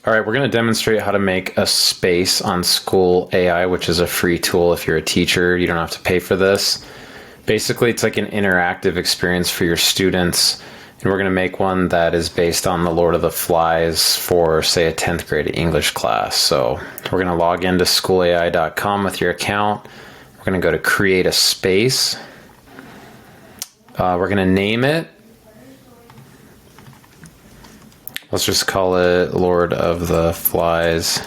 All right, we're going to demonstrate how to make a space on School AI, which is a free tool. If you're a teacher, you don't have to pay for this. Basically, it's like an interactive experience for your students. And we're going to make one that is based on the Lord of the Flies for, say, a 10th grade English class. So we're going to log into schoolai.com with your account. We're going to go to create a space. We're going to name it. Let's just call it Lord of the Flies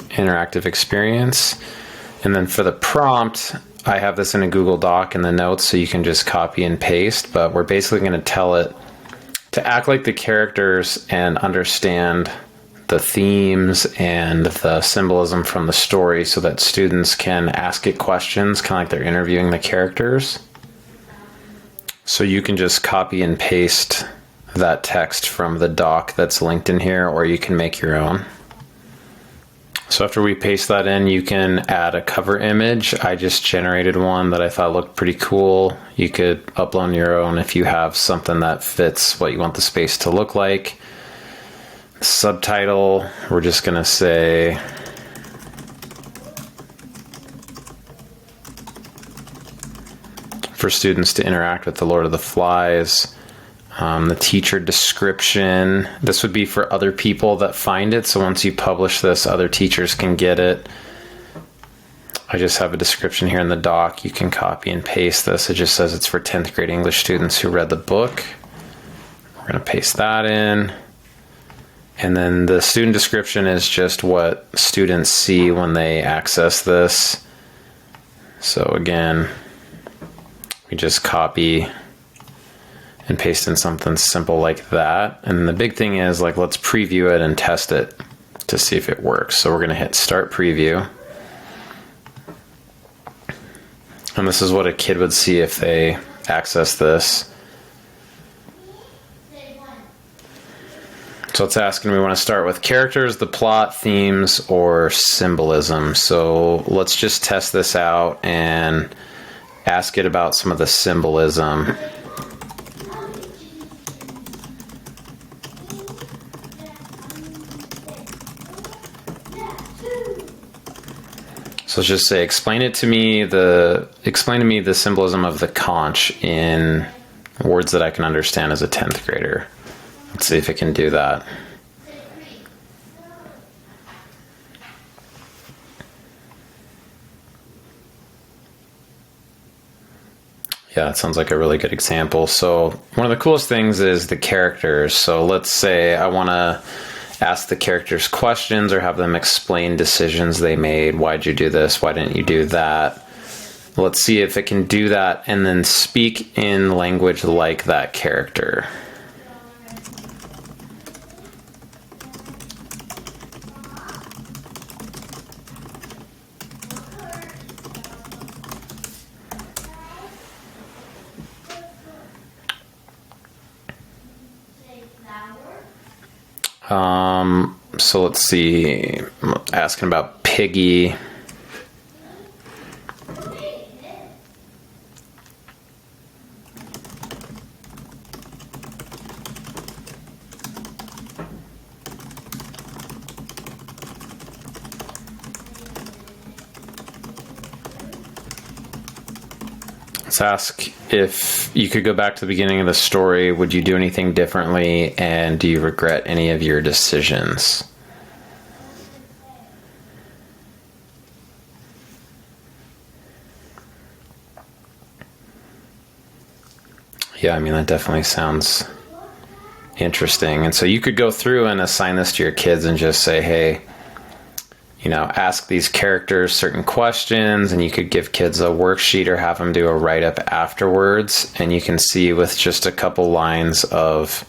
Interactive Experience. And then for the prompt, I have this in a Google Doc in the notes, so you can just copy and paste, but we're basically going to tell it to act like the characters and understand the themes and the symbolism from the story so that students can ask it questions, kind of like they're interviewing the characters. So you can just copy and paste that text from the doc that's linked in here, or you can make your own. So after we paste that in, you can add a cover image. I just generated one that I thought looked pretty cool. You could upload your own if you have something that fits what you want the space to look like. Subtitle, we're just going to say for students to interact with the Lord of the Flies. The teacher description, this would be for other people that find it. So once you publish this, other teachers can get it. I just have a description here in the doc. You can copy and paste this. It just says it's for 10th grade English students who read the book. We're going to paste that in. And then the student description is just what students see when they access this. So again, we just copy and paste in something simple like that. And the big thing is, like, let's preview it and test it to see if it works. So we're going to hit start preview. And this is what a kid would see if they access this. So it's asking, we want to start with characters, the plot, themes, or symbolism. So let's just test this out and ask it about some of the symbolism. So let's just say, explain to me the symbolism of the conch in words that I can understand as a 10th grader. Let's see if it can do that. Yeah, it sounds like a really good example. So one of the coolest things is the characters. So let's say I want to ask the characters questions or have them explain decisions they made. Why'd you do this? Why didn't you do that? Let's see if it can do that and then speak in language like that character. So let's see, I'm asking about Piggy. Let's ask if you could go back to the beginning of the story, would you do anything differently, and do you regret any of your decisions? Yeah, I mean, that definitely sounds interesting. And so you could go through and assign this to your kids and just say, hey, you know, ask these characters certain questions, and you could give kids a worksheet or have them do a write-up afterwards. And you can see with just a couple lines of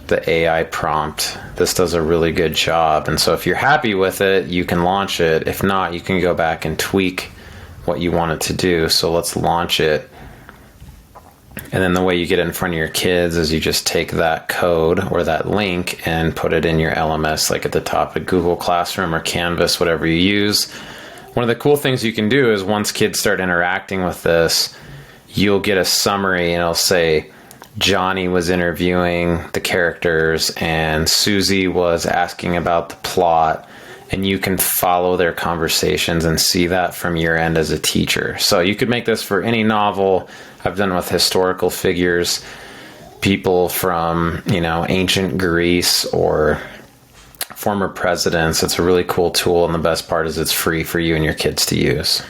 the AI prompt, this does a really good job. And so if you're happy with it, you can launch it. If not, you can go back and tweak what you want it to do. So let's launch it. And then the way you get it in front of your kids is you just take that code or that link and put it in your LMS, like at the top of Google Classroom or Canvas, whatever you use. One of the cool things you can do is once kids start interacting with this, you'll get a summary and it'll say, Johnny was interviewing the characters and Susie was asking about the plot, and you can follow their conversations and see that from your end as a teacher. So you could make this for any novel. I've done with historical figures, people from, ancient Greece or former presidents. It's a really cool tool, and the best part is it's free for you and your kids to use.